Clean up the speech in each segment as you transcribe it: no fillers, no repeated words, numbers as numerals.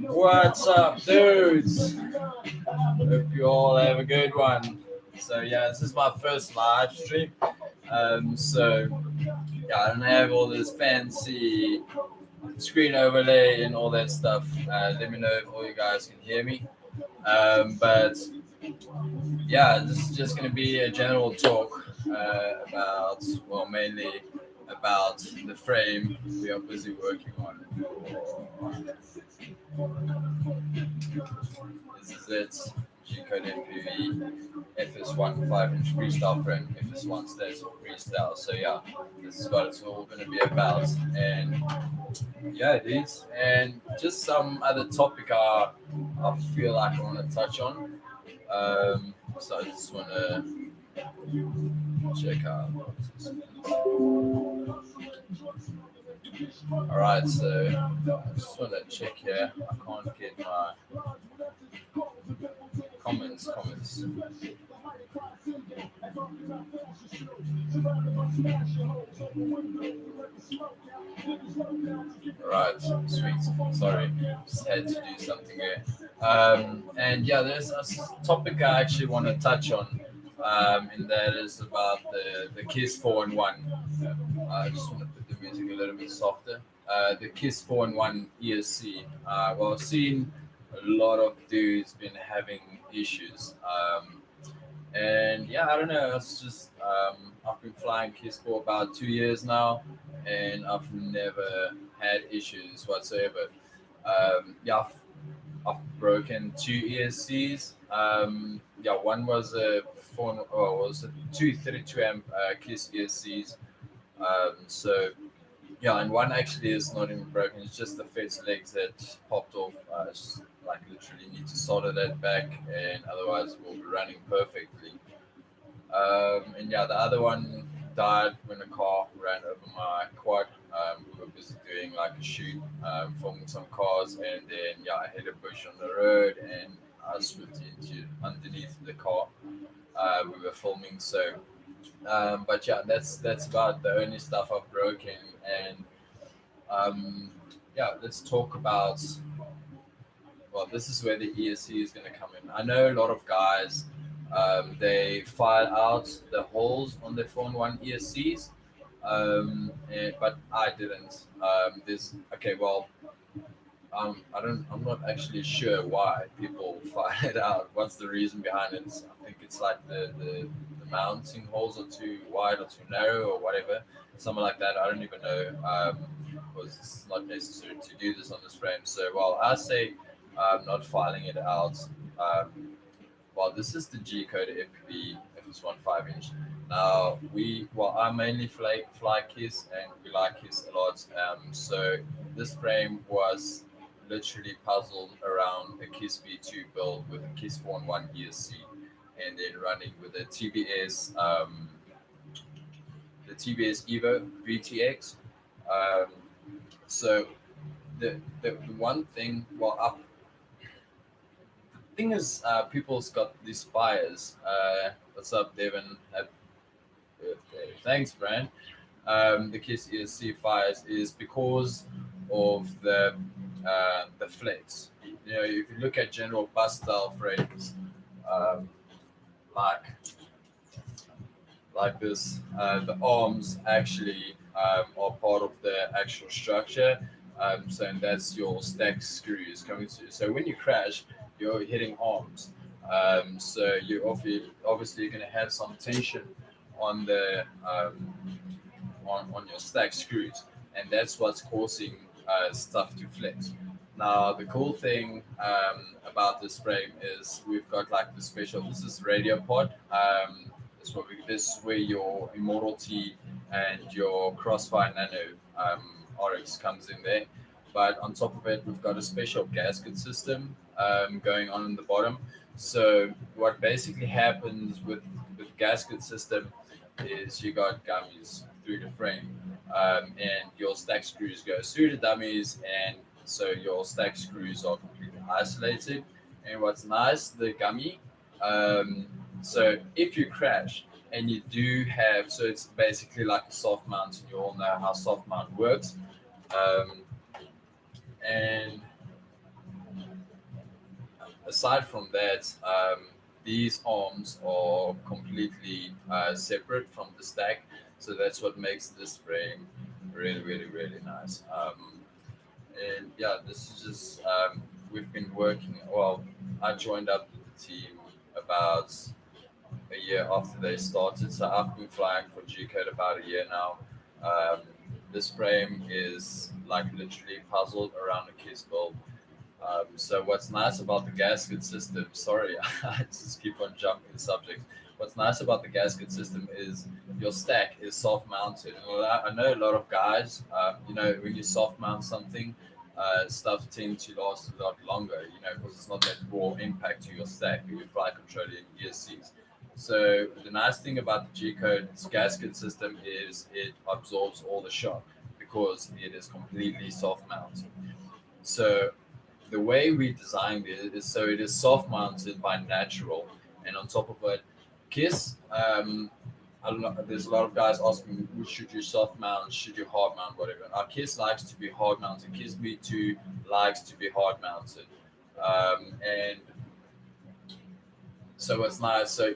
What's up, dudes? Hope you all have a good one. So yeah, this is my first live stream. So yeah, I don't have all this fancy screen overlay and all that stuff. Let me know if all you guys can hear me. But yeah, this is just going to be a general talk about, well, mainly about the frame we are busy working on. This is it. Gcode FPV FS1 5-inch freestyle frame. FS1 stands for freestyle. So yeah, this is what it's all going to be about. And yeah, it is. And just some other topic I feel like I want to touch on. So I just want to check out. All right, so I just want to check here. I can't get my comments. All right, sweet. Sorry, just had to do something here. And yeah, there's a topic I actually want to touch on, and that is about the KISS 4-in-1. I just want to put the music a little bit softer. The KISS 4-in-1 ESC. Well, I've seen a lot of dudes been having issues. And yeah, I don't know. It's just I've been flying KISS for about 2 years now, and I've never had issues whatsoever. Yeah, I've broken two ESCs. Yeah, one was a was a two 32 amp KISS ESCs. So yeah, and one actually is not even broken. It's just the fence legs that popped off. Just like literally need to solder that back, and otherwise we'll be running perfectly. And yeah, the other one died when a car ran over my quad. We were busy doing like a shoot, filming some cars, and then yeah, I hit a bush on the road, and I slipped into underneath the car. We were filming, so but yeah, that's about the only stuff I've broken. And yeah, let's talk about. Well, this is where the ESC is going to come in. I know a lot of guys, they file out the holes on their phone one ESCs, but I didn't. There's okay, well, I'm not actually sure why people file it out. What's the reason behind it? I think it's like the mounting holes are too wide or too narrow or whatever, something like that. I don't even know. Because it's not necessary to do this on this frame. So, well, I say not filing it out. Well, this is the Gcode FPV FS1 5-inch. Now, I mainly fly KISS, and we like KISS a lot. So this frame was literally puzzled around a KISS V2 build with a KISS 4-in-1 ESC, and then running with a the TBS Evo VTX. Um, so the one thing, thing is, people's got these fires. What's up, Devin? Happy birthday. Thanks, Brand. The KISS ESC fires is because of the flex. You know, if you look at general bus style frames, um, like this, the arms actually are part of the actual structure. So and that's your stack screws coming to. So when you crash, you're hitting arms. So you obviously going to have some tension on the on your stack screws, and that's what's causing stuff to flex. Now the cool thing about this frame is we've got like the special. This is radio pod. This is where your Immortal T and your Crossfire Nano RX comes in there. But on top of it, we've got a special gasket system going on in the bottom. So what basically happens with the gasket system is you got gummies through the frame, and your stack screws go through the dummies, and so your stack screws are completely isolated. And what's nice, the gummy. So if you crash, and you do have, so it's basically like a soft mount, and you all know how soft mount works. Um, and aside from that, these arms are completely separate from the stack, so that's what makes this frame really, really, really nice. And yeah, this is just we've been working. Well, I joined up with the team about a year after they started, so I've been flying for Gcode about a year now. Um, this frame is like literally puzzled around a kiss bulb. So what's nice about the gasket system? Sorry, I just keep on jumping subjects. What's nice about the gasket system is your stack is soft mounted. And I know a lot of guys, when you soft mount something, stuff tends to last a lot longer. Because it's not that raw impact to your stack, your flight controller and ESCs. So the nice thing about the G code gasket system is it absorbs all the shock because it is completely soft mounted. So the way we designed it is so it is soft mounted by natural, and on top of it, Kiss. I don't know. There's a lot of guys asking, should you soft mount, should you hard mount, whatever. Our Kiss likes to be hard mounted. Kiss B2 likes to be hard mounted, and so it's nice. So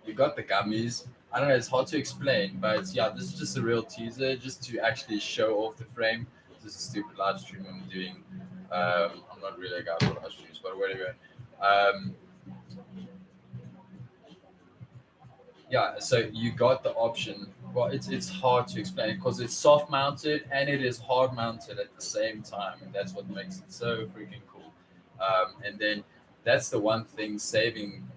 you got the gummies. I don't know. It's hard to explain, but yeah, this is just a real teaser, just to actually show off the frame. This is a stupid live stream I'm doing. I'm not really a guy for live streams, but whatever. Um, yeah, so you got the option. Well, it's hard to explain because it's soft mounted and it is hard mounted at the same time, and that's what makes it so freaking cool. And then that's the one thing saving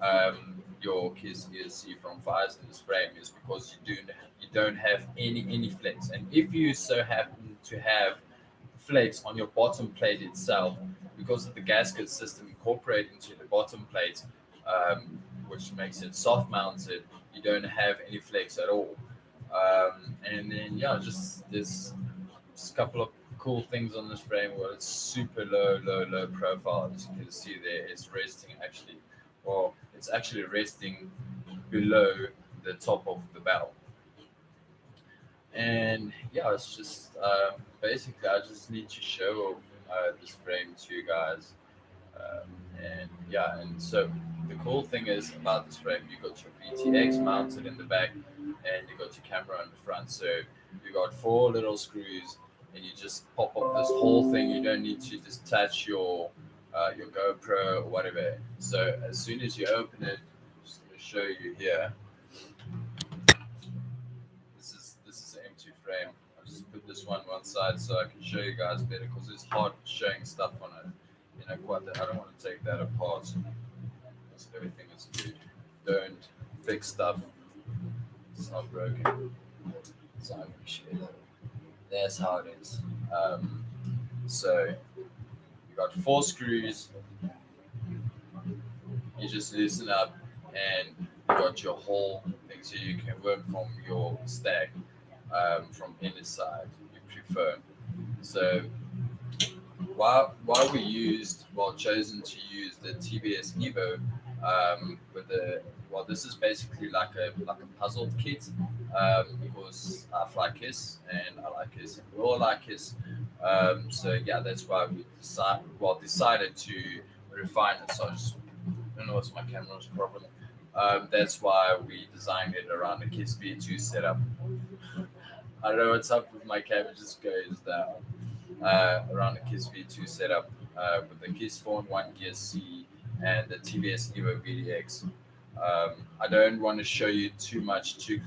your Kiss ESC from fires in this frame is because you don't have any flex, and if you so happen to have flakes on your bottom plate itself, because of the gasket system incorporated into the bottom plate, which makes it soft mounted, you don't have any flakes at all. And then yeah, just there's just a couple of cool things on this frame. Well, it's super low profile, as you can see there. It's resting actually, well, it's actually resting below the top of the bell. And yeah, it's just basically I just need to show this frame to you guys. And yeah, and so the cool thing is about this frame, you got your VTX mounted in the back, and you got your camera in the front. So you got four little screws, and you just pop up this whole thing. You don't need to just attach your GoPro or whatever. So as soon as you open it, I'm just going to show you here. This is an empty frame. I'll just put this one side so I can show you guys better because it's hard showing stuff on it. Quite that I don't want to take that apart because everything is good. Don't fix stuff. It's not broken. So I'm sure that's how it is. So you got four screws. You just loosen up and you got your whole thing so you can work from your stack from any side you prefer. So why we chosen to use the TBS Evo with the this is basically like a puzzled kit because I fly Kiss and I like Kiss and we all like Kiss. So yeah, that's why we decided to refine it. So I don't know what's my camera's problem. That's why we designed it around the Kiss V2 setup. I don't know what's up with my camera, just goes down. Around the Kiss V2 setup with the Kiss Phone 1 Gear C and the TBS Evo VDX. I don't want to show you too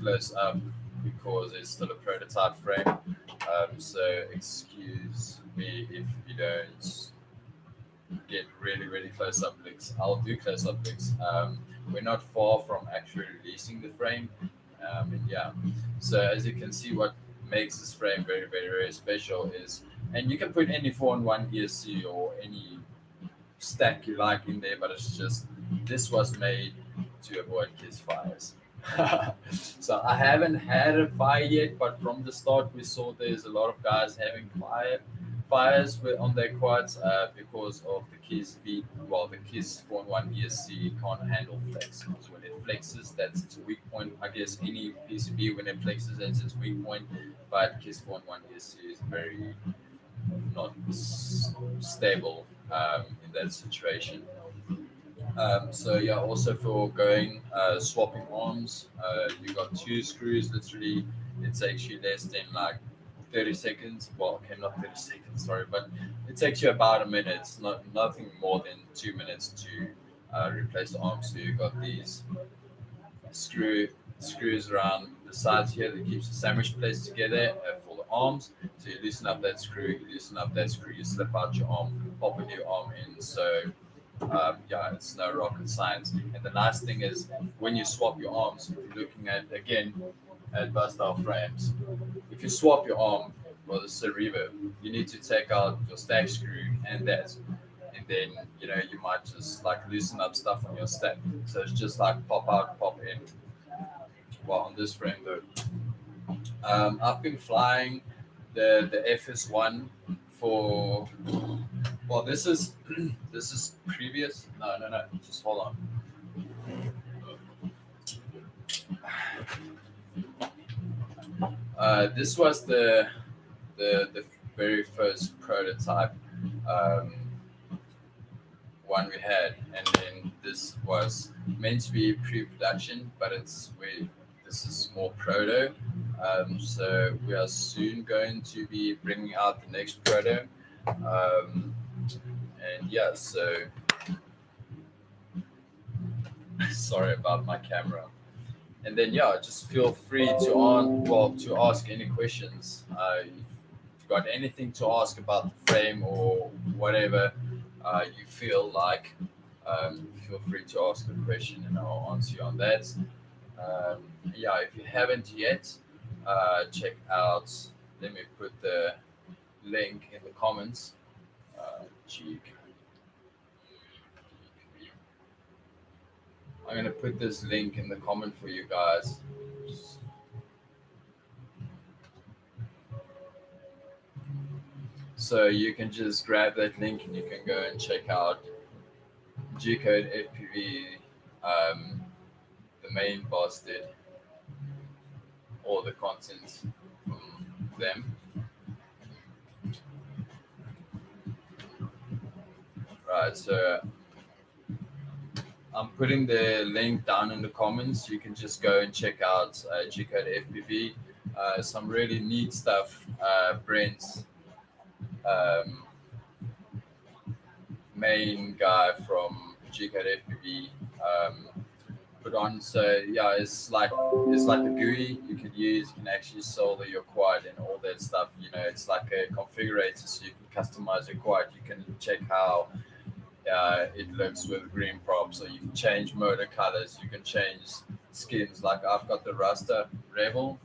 close up because it's still a prototype frame. So excuse me if you don't get really close up looks. I'll do close up looks. We're not far from actually releasing the frame. And yeah, so as you can see, what makes this frame very special is, and you can put any 4-in-1 ESC or any stack you like in there, but it's just this was made to avoid Kiss fires. So I haven't had a fire yet, but from the start we saw there's a lot of guys having fire. fires on their quads because of the KISS V. Well, the KISS 4.1 ESC can't handle flex. So when it flexes, that's its weak point. I guess any PCB when it flexes, that's its weak point. But KISS 4.1 ESC is very not stable in that situation. So yeah, also for going swapping arms, you got two screws. Literally, it takes you less than like 30 seconds. Well, okay, not 30 seconds, sorry, but it takes you about a minute. It's not nothing more than 2 minutes to replace the arms. So you got these screws around the sides here that keeps the sandwich placed together for the arms. So you loosen up that screw, you loosen up that screw, you slip out your arm, pop a new arm in. So yeah, it's no rocket science. And the nice thing is when you swap your arms, if you're looking at again at bust style frames, if you swap your arm for the Cerevo, you need to take out your stack screw and that. And then you might just like loosen up stuff on your stack. So it's just like pop out, pop in. Well, on this frame though, I've been flying the FS1 for well, this is this is previous. No, just hold on. This was the very first prototype um, one we had, and then this was meant to be pre-production, but this is more proto. So we are soon going to be bringing out the next proto, and yeah. So sorry about my camera. And then yeah, just feel free to ask any questions. If you've got anything to ask about the frame or whatever you feel like, feel free to ask a question and I'll answer you on that. Um, yeah, if you haven't yet, check out. Let me put the link in the comments. Gcode. I'm gonna put this link in the comment for you guys. So you can just grab that link and you can go and check out Gcode FPV. Um, the main boss did all the content from them. Right, so I'm putting the link down in the comments. You can just go and check out Gcode FPV. Some really neat stuff. Brent's um, main guy from Gcode FPV put on. So yeah, it's like a GUI you can use. You can actually solder your quad and all that stuff. It's like a configurator, so you can customize your quad. You can check how it looks with green props, so you can change motor colors, you can change skins. Like I've got the Rasta Rebel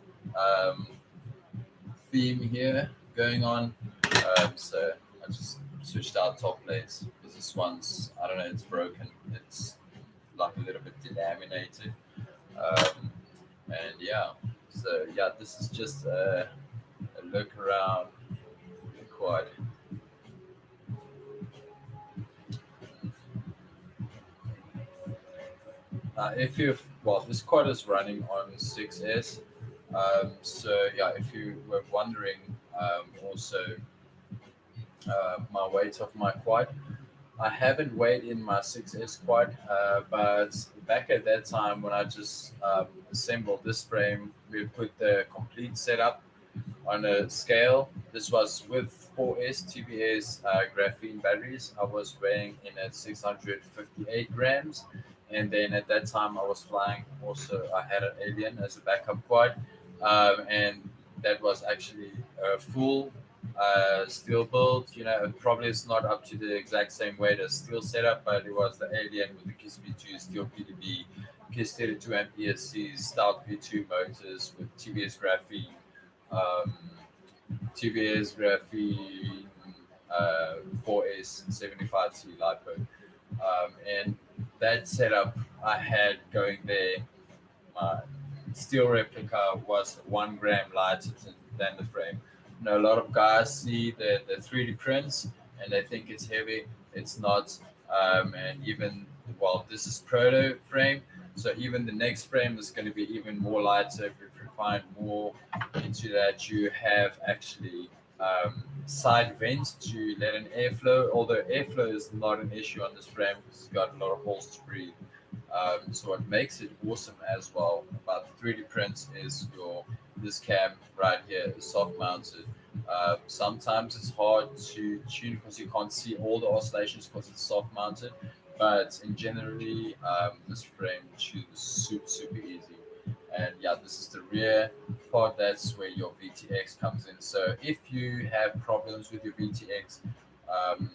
theme here going on, so I just switched out top plates because this one's, I don't know, it's broken, it's like a little bit delaminated, and yeah, so yeah, this is just a look around the quad. If you've well, this quad is running on 6S. So yeah, if you were wondering, also my weight of my quad, I haven't weighed in my 6S quad, but back at that time when I just assembled this frame, we put the complete setup on a scale. This was with 4S TBS graphene batteries. I was weighing in at 658 grams. And then at that time, I was flying also, I had an Alien as a backup quad. And that was actually a full steel build. Probably it's not up to the exact same weight as steel setup, but it was the Alien with the KISS V2 steel PDB, KISS 32 amp ESCs, stout V2 motors with um, TBS graphene 4S 75C LiPo. And that setup I had going there, my steel replica was 1 gram lighter than the frame. A lot of guys see the 3D prints and they think it's heavy. It's not. And even, well, this is Proto frame. So even the next frame is going to be even more lighter. If you find more into that, you have actually side vents to let in airflow. Although airflow is not an issue on this frame because it's got a lot of holes to breathe. So what makes it awesome as well about the 3D prints is this cam right here is soft mounted. Sometimes it's hard to tune because you can't see all the oscillations because it's soft mounted. But in generally, this frame tunes super easy. And yeah, this is the rear part. That's where your VTX comes in. So if you have problems with your VTX, um,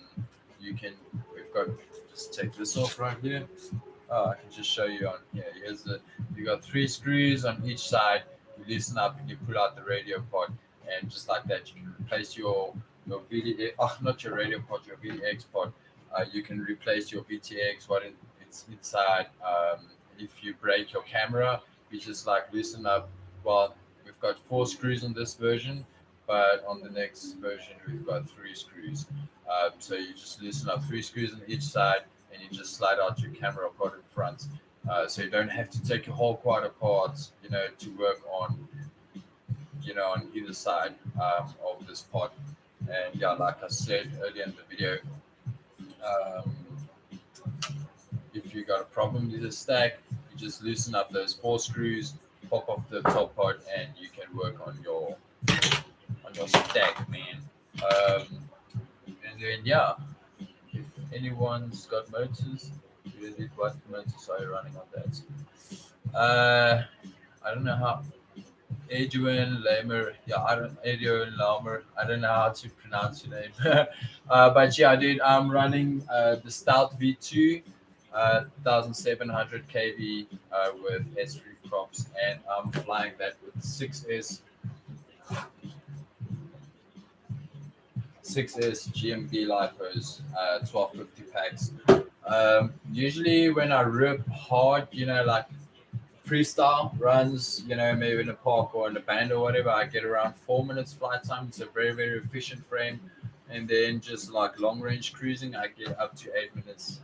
you can. We've got just take this off right here. I can just show you on here. Here's you got 3 screws on each side. You loosen up and you pull out the radio pod, and just like that, you can replace your VDX. Oh, not your radio pod, your VDX pod. You can replace your VTX. It's inside. If you break your camera, you just like loosen up. Well, we've got 4 screws on this version, but on the next version we've got 3 screws. So you just loosen up 3 screws on each side and you just slide out your camera pod in front. So you don't have to take your whole quad apart, to work on, on either side of this pod. And yeah, like I said earlier in the video, um, if you got a problem with the stack, you just loosen up those 4 screws, pop off the top pod, and you can work on your stack, man. And then yeah, if anyone's got motors, what motors are you running on that? I don't know how. Adrian Lamer, Adrian Lamer. I don't know how to pronounce your name, but yeah, dude, I'm running the Stout V2, 1700 kV with S3 props, and I'm flying that with 6S GMB lipos, 1250 packs. Usually when I rip hard, like freestyle runs, maybe in a park or in a band or whatever, I get around 4 minutes flight time. It's a very, very efficient frame. And then just like long range cruising, I get up to 8 minutes.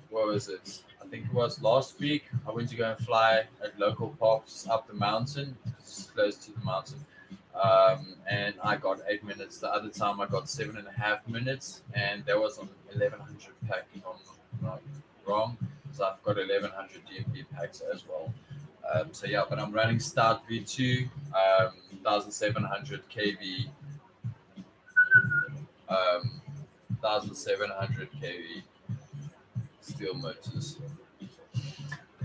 What was it? I think it was last week. I went to go and fly at local parks up the mountain, it's close to the mountain. And I got 8 minutes. The other time I got 7.5 minutes, and that was on 1100 pack, if I'm not wrong. So I've got 1100 DMP packs as well. So yeah, but I'm running Start V2, 1700 kV, 1700 kV steel motors.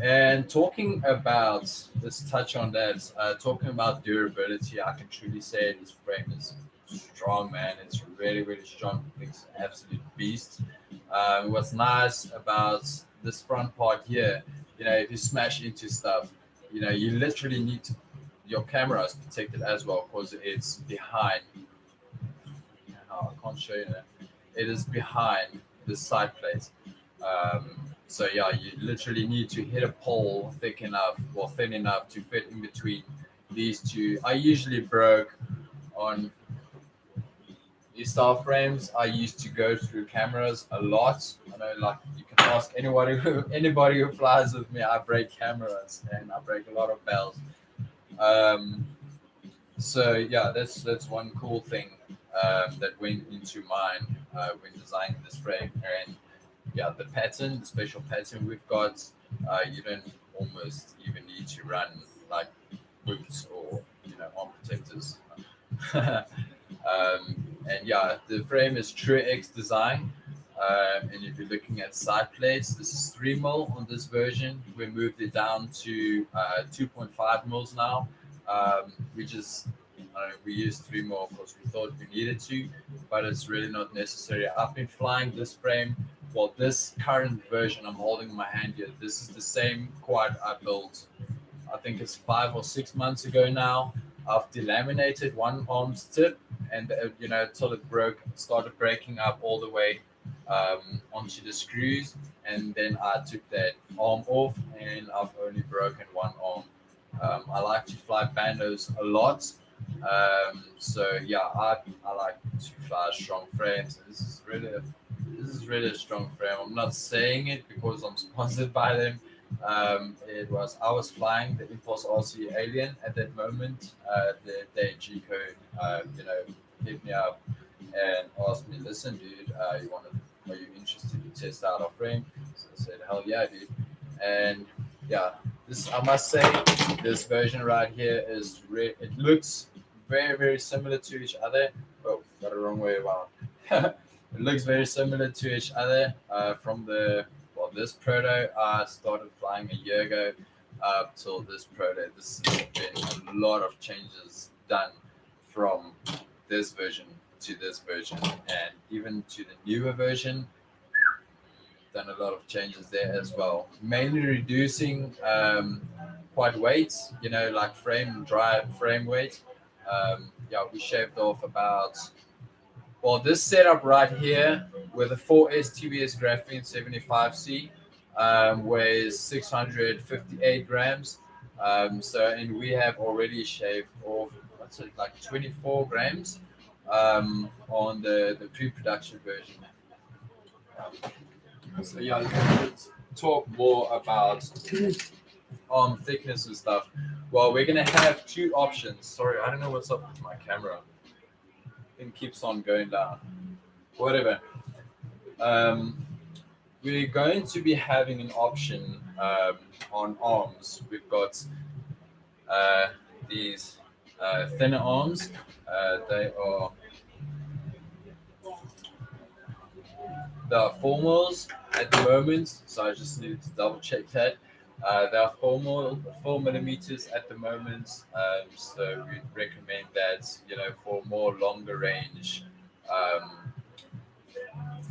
And talking about, let's touch on that. Talking about durability, I can truly say this frame is strong, man. It's really, really strong. It's an absolute beast. What's nice about this front part here, if you smash into stuff, you literally need to, your camera is protected as well because it's behind. I can't show you that. It is behind the side plate. So yeah, you literally need to hit a pole thick enough or thin enough to fit in between these two. I usually broke on these style frames. I used to go through cameras a lot. I know, like, you can ask anybody who flies with me. I break cameras and I break a lot of bells. So yeah, that's one cool thing that went into mind when designing this frame. And yeah, the pattern, the special pattern we've got, you don't almost even need to run like boots or arm protectors. And yeah, the frame is True X design. And if you're looking at side plates, this is 3 mil on this version. We moved it down to 2.5 mils now. We used 3 mil because we thought we needed to, but it's really not necessary. I've been flying this frame. Well, this current version I'm holding in my hand here, this is the same quad I built, I think it's 5 or 6 months ago now. I've delaminated one arm's tip, and until it started breaking up all the way onto the screws, and then I took that arm off, and I've only broken one arm. I like to fly bandos a lot, So yeah, I like to fly strong frames. This is really a strong frame. I'm not saying it because I'm sponsored by them. I was flying the Impulse RC Alien at that moment. The day Gcode, hit me up and asked me, "Listen, dude, are you interested to test out our frame?" So I said, "Hell yeah, dude!" And yeah, this I must say, this version right here it looks very similar to each other. Oh, got it wrong way around. It looks very similar to each other. This Proto I started flying a year ago up till this Proto. This has been a lot of changes done from this version to this version, and even to the newer version. Done a lot of changes there as well. Mainly reducing quad weights, like frame weight. Yeah, we shaved off about, well, this setup right here with a 4S TBS graphene 75C weighs 658 grams. And we have already shaved off, what's it, like 24 grams on the pre-production version. So yeah, let's talk more about thickness and stuff. Well, we're gonna have two options. Sorry, I don't know what's up with my camera. It keeps on going down. Whatever. Um, we're going to be having an option on arms. We've got uh, these thinner arms. They are the formals at the moment, so I just need to double check that. They are 4 millimeters at the moment, so we recommend that for more longer range um,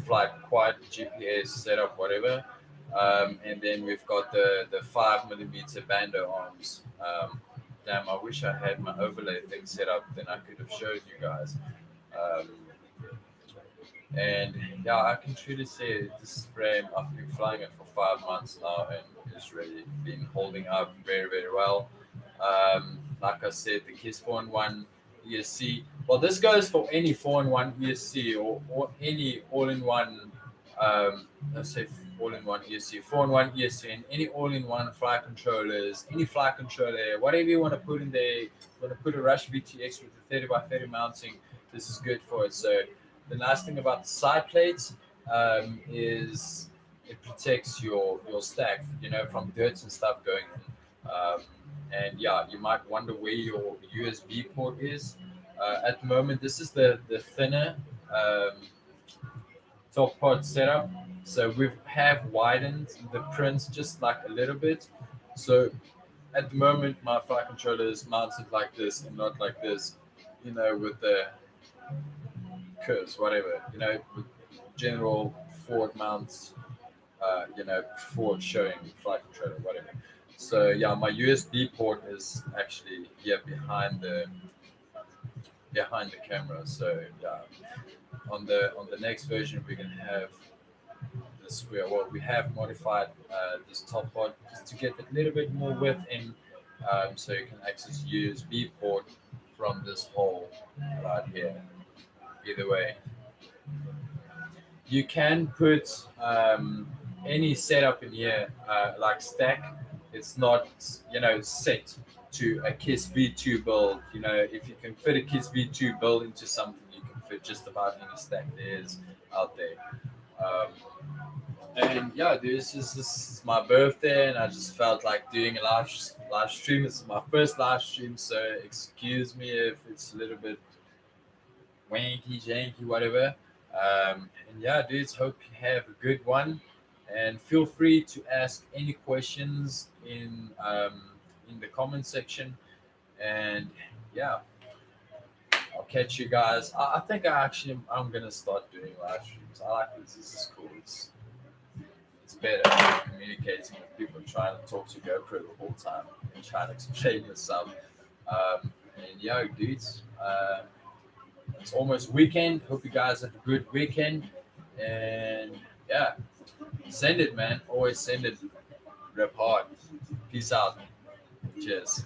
flight, quite GPS setup, whatever. And then we've got the 5 millimeter bando arms. Damn, I wish I had my overlay thing set up, then I could have showed you guys. Um, And yeah, I can truly say this frame, I've been flying it for 5 months now and it's really been holding up very well. Like I said, the KISS 4-in-1 ESC. Well, this goes for any 4-in-1 ESC or any all-in-one, let's say all-in-one ESC, 4-in-1 ESC, and any all-in-one flight controllers, any flight controller, whatever you want to put in there. You want to put a Rush VTX with the 30x30 mounting, this is good for it. So the nice thing about the side plates is it protects your stack, from dirt and stuff going in. And yeah, you might wonder where your USB port is. At the moment, this is the thinner top part setup. So we have widened the print just like a little bit. So at the moment, my flight controller is mounted like this and not like this, with the curves, whatever, with general forward mounts, forward showing flight controller, whatever. So yeah, my USB port is actually here behind the camera. So yeah, on the next version we're gonna have this where we have modified this top part just to get a little bit more width in, so you can access USB port from this hole right here. Either way, you can put any setup in here, like stack. It's not, set to a KISS V2 build. If you can fit a KISS V2 build into something, you can fit just about any stack there is out there. And yeah, dude, this is my birthday, and I just felt like doing a live stream. This is my first live stream, so excuse me if it's a little bit wanky, janky, whatever. And yeah, dudes, hope you have a good one, and feel free to ask any questions in the comment section. And yeah, I'll catch you guys. I think I'm gonna start doing live streams. I like this. This is cool. It's better communicating with people trying to talk to GoPro the whole time and trying to explain yourself. And yeah, dudes. It's almost weekend. Hope you guys have a good weekend. And yeah, send it, man. Always send it. Rep hard. Peace out. Cheers.